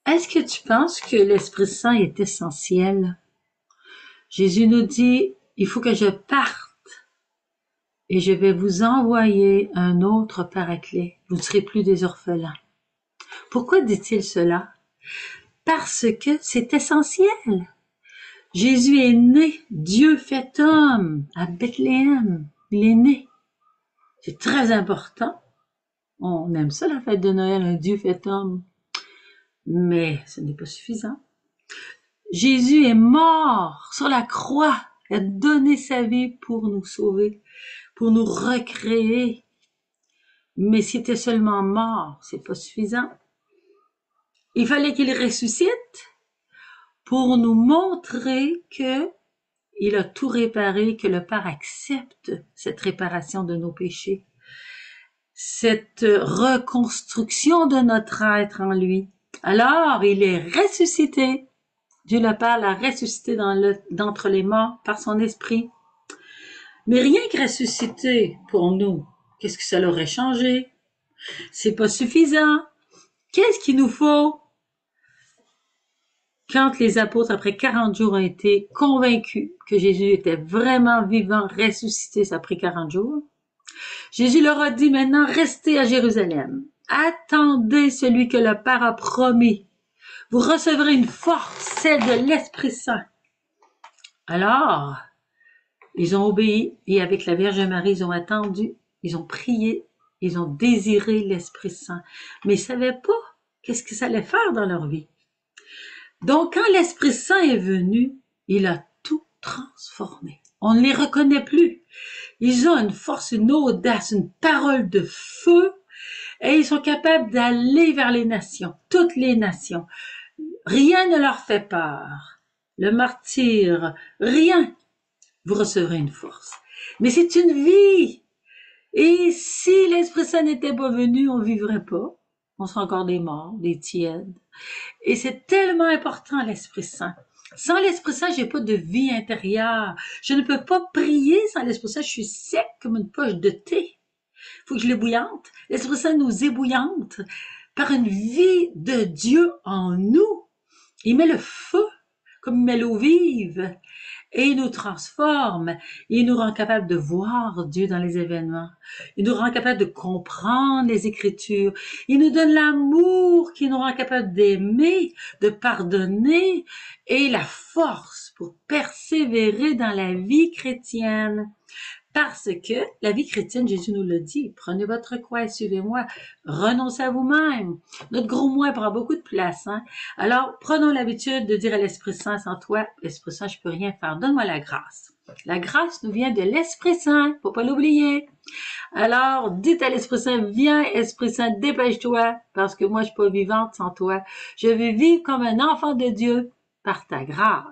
Est-ce que tu penses que l'Esprit Saint est essentiel? Jésus nous dit, il faut que je parte et je vais vous envoyer un autre paraclet. Vous ne serez plus des orphelins. Pourquoi dit-il cela? Parce que c'est essentiel. Jésus est né, Dieu fait homme, à Bethléem. Il est né. C'est très important. On aime ça, la fête de Noël, un Dieu fait homme. Mais ce n'est pas suffisant. Jésus est mort sur la croix. Il a donné sa vie pour nous sauver, pour nous recréer. Mais si c'était seulement mort, c'est pas suffisant. Il fallait qu'il ressuscite pour nous montrer que il a tout réparé, que le Père accepte cette réparation de nos péchés, cette reconstruction de notre être en lui. Alors, il est ressuscité. Dieu le Père l'a ressuscité d'entre les morts par son esprit. Mais rien que ressuscité pour nous, qu'est-ce que ça l'aurait changé? C'est pas suffisant. Qu'est-ce qu'il nous faut? Quand les apôtres, après 40 jours, ont été convaincus que Jésus était vraiment vivant, ressuscité, ça a pris 40 jours, Jésus leur a dit maintenant, restez à Jérusalem. Attendez celui que le Père a promis. Vous recevrez une force, celle de l'Esprit Saint. Alors, ils ont obéi et avec la Vierge Marie, ils ont attendu, ils ont prié, ils ont désiré l'Esprit Saint. Mais ils savaient pas qu'est-ce que ça allait faire dans leur vie. Donc, quand l'Esprit Saint est venu, il a tout transformé. On ne les reconnaît plus. Ils ont une force, une audace, une parole de feu et ils sont capables d'aller vers les nations, toutes les nations. Rien ne leur fait peur. Le martyr, rien. Vous recevrez une force. Mais c'est une vie. Et si l'Esprit Saint n'était pas venu, on vivrait pas. On serait encore des morts, des tièdes. Et c'est tellement important, l'Esprit Saint. Sans l'Esprit Saint, j'ai pas de vie intérieure. Je ne peux pas prier sans l'Esprit Saint. Je suis sec comme une poche de thé. Faut que je l'ébouillante. L'Esprit Saint nous ébouillante par une vie de Dieu en nous. Il met le feu comme il met l'eau vive. Et il nous transforme. Il nous rend capable de voir Dieu dans les événements. Il nous rend capable de comprendre les Écritures. Il nous donne l'amour qui nous rend capable d'aimer, de pardonner et la force pour persévérer dans la vie chrétienne. Parce que la vie chrétienne, Jésus nous l'a dit, prenez votre croix et suivez-moi, renoncez à vous-même. Notre gros moi prend beaucoup de place. Hein? Alors, prenons l'habitude de dire à l'Esprit Saint, sans toi, l'Esprit Saint, je peux rien faire, donne-moi la grâce. La grâce nous vient de l'Esprit Saint, faut pas l'oublier. Alors, dites à l'Esprit Saint, viens, Esprit Saint, dépêche-toi, parce que moi, je suis pas vivante sans toi. Je veux vivre comme un enfant de Dieu par ta grâce.